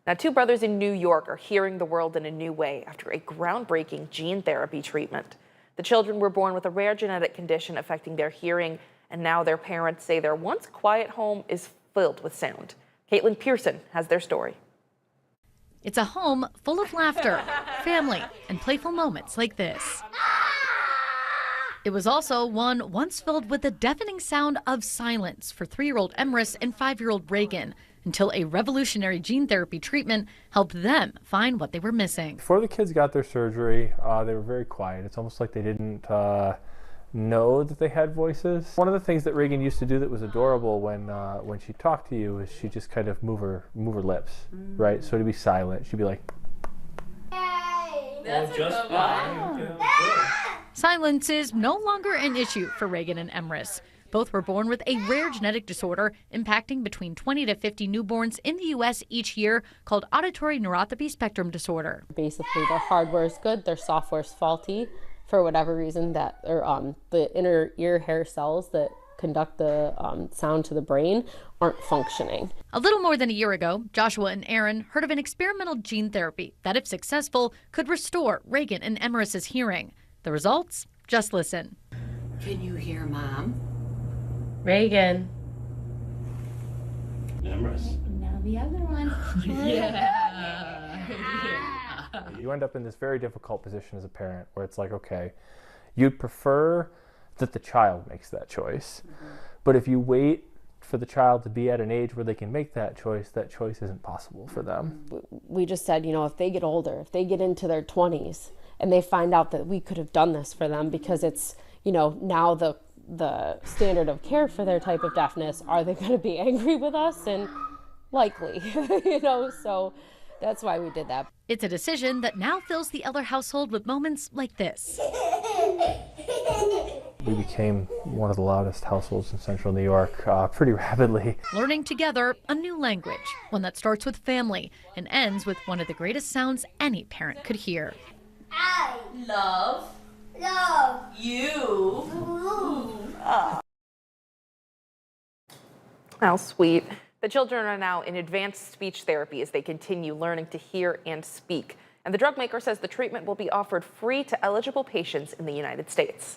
Now, two brothers in New York are hearing the world in a new way after a groundbreaking gene therapy treatment. The children were born with a rare genetic condition affecting their hearing, and now their parents say their once quiet home is filled with sound. Caitlin Pearson has their story. It's a home full of laughter, family, and playful moments like this. It was also one once filled with the deafening sound of silence for 3-year-old Emrys and 5-year-old Reagan, until a revolutionary gene therapy treatment helped them find what they were missing. Before the kids got their surgery, they were very quiet. It's almost like they didn't know that they had voices. One of the things that Reagan used to do that was adorable when she talked to you is she just kind of move her lips, right? So to be silent, she'd be like, Hey, that's just fine. Silence is no longer an issue for Reagan and Emrys. Both were born with a rare genetic disorder impacting between 20 to 50 newborns in the U.S. each year called auditory neuropathy spectrum disorder. Basically, their hardware is good, their software is faulty for whatever reason, that the inner ear hair cells that conduct the sound to the brain aren't functioning. A little more than a year ago, Joshua and Aaron heard of an experimental gene therapy that, if successful, could restore Reagan and Emrys' hearing. The results? Just listen. Can you hear Mom? Reagan. Emrys. Now the other one. You end up in this very difficult position as a parent where it's like, okay, you'd prefer that the child makes that choice. But if you wait for the child to be at an age where they can make that choice isn't possible for them. We just said, if they get older, if they get into their 20s and they find out that we could have done this for them because it's, now the standard of care for their type of deafness, are they going to be angry with us? And likely, so that's why we did that. It's a decision that now fills the Eller household with moments like this. We became one of the loudest households in central New York pretty rapidly. Learning together a new language, one that starts with family and ends with one of the greatest sounds any parent could hear. I love you. How sweet. The children are now in advanced speech therapy as they continue learning to hear and speak. And the drug maker says the treatment will be offered free to eligible patients in the United States.